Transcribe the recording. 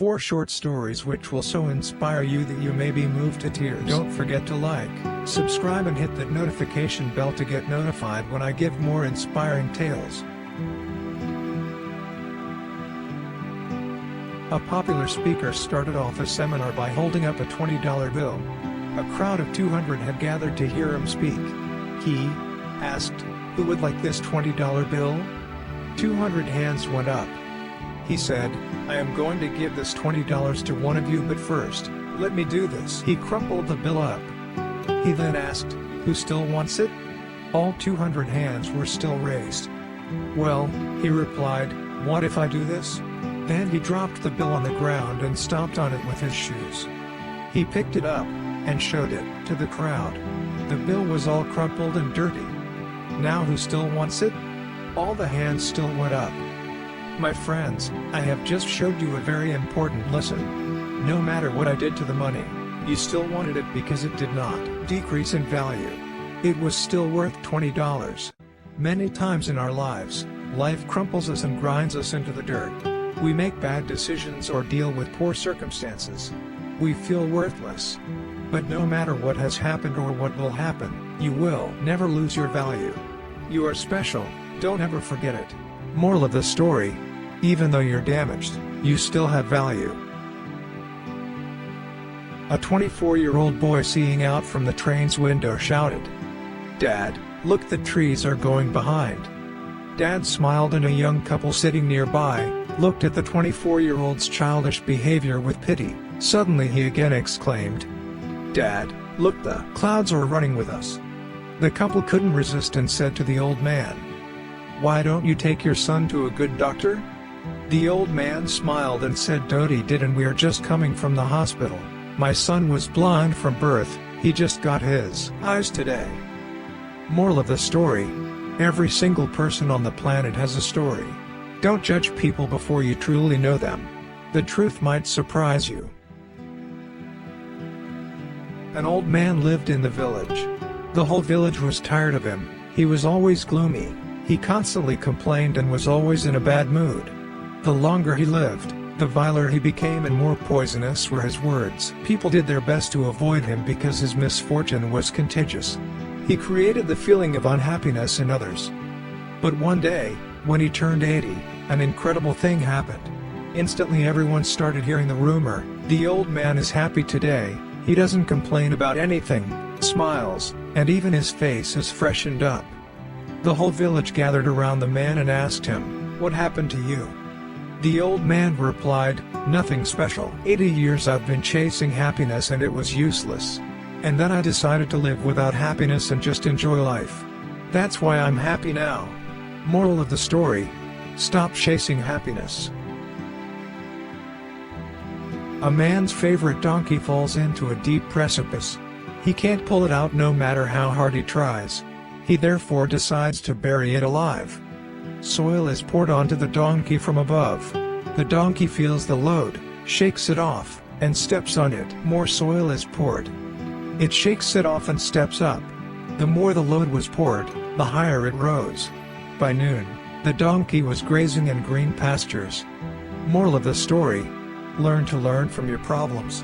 4 short stories which will so inspire you that you may be moved to tears. Don't forget to like, subscribe and hit that notification bell to get notified when I give more inspiring tales. A popular speaker started off a seminar by holding up a $20 bill. A crowd of 200 had gathered to hear him speak. He asked, "Who would like this $20 bill?" 200 hands went up. He said, "I am going to give this $20 to one of you, but first, let me do this." He crumpled the bill up. He then asked, "Who still wants it?" All 200 hands were still raised. "Well," he replied, "what if I do this?" Then he dropped the bill on the ground and stomped on it with his shoes. He picked it up and showed it to the crowd. The bill was all crumpled and dirty. "Now who still wants it?" All the hands still went up. My friends, I have just showed you a very important lesson. No matter what I did to the money, you still wanted it because it did not decrease in value. It was still worth $20. Many times in our lives, life crumples us and grinds us into the dirt. We make bad decisions or deal with poor circumstances. We feel worthless. But no matter what has happened or what will happen, you will never lose your value. You are special, don't ever forget it. Moral of the story: even though you're damaged, you still have value. A 24-year-old boy seeing out from the train's window shouted, "Dad, look, the trees are going behind." Dad smiled and a young couple sitting nearby looked at the 24-year-old's childish behavior with pity. Suddenly he again exclaimed, "Dad, look, the clouds are running with us." The couple couldn't resist and said to the old man, "Why don't you take your son to a good doctor?" The old man smiled and said, "Dodie did, and we're just coming from the hospital. My son was blind from birth, he just got his eyes today." Moral of the story: every single person on the planet has a story. Don't judge people before you truly know them. The truth might surprise you. An old man lived in the village. The whole village was tired of him. He was always gloomy. He constantly complained and was always in a bad mood. The longer he lived, the viler he became and more poisonous were his words. People did their best to avoid him because his misfortune was contagious. He created the feeling of unhappiness in others. But one day, when he turned 80, an incredible thing happened. Instantly everyone started hearing the rumor, "The old man is happy today, he doesn't complain about anything, smiles, and even his face is freshened up." The whole village gathered around the man and asked him, "What happened to you?" The old man replied, "Nothing special. 80 years I've been chasing happiness and it was useless. And then I decided to live without happiness and just enjoy life. That's why I'm happy now." Moral of the story: stop chasing happiness. A man's favorite donkey falls into a deep precipice. He can't pull it out no matter how hard he tries. He therefore decides to bury it alive. Soil is poured onto the donkey from above. The donkey feels the load, shakes it off, and steps on it. More soil is poured. It shakes it off and steps up. The more the load was poured, the higher it rose. By noon, the donkey was grazing in green pastures. Moral of the story: learn to learn from your problems.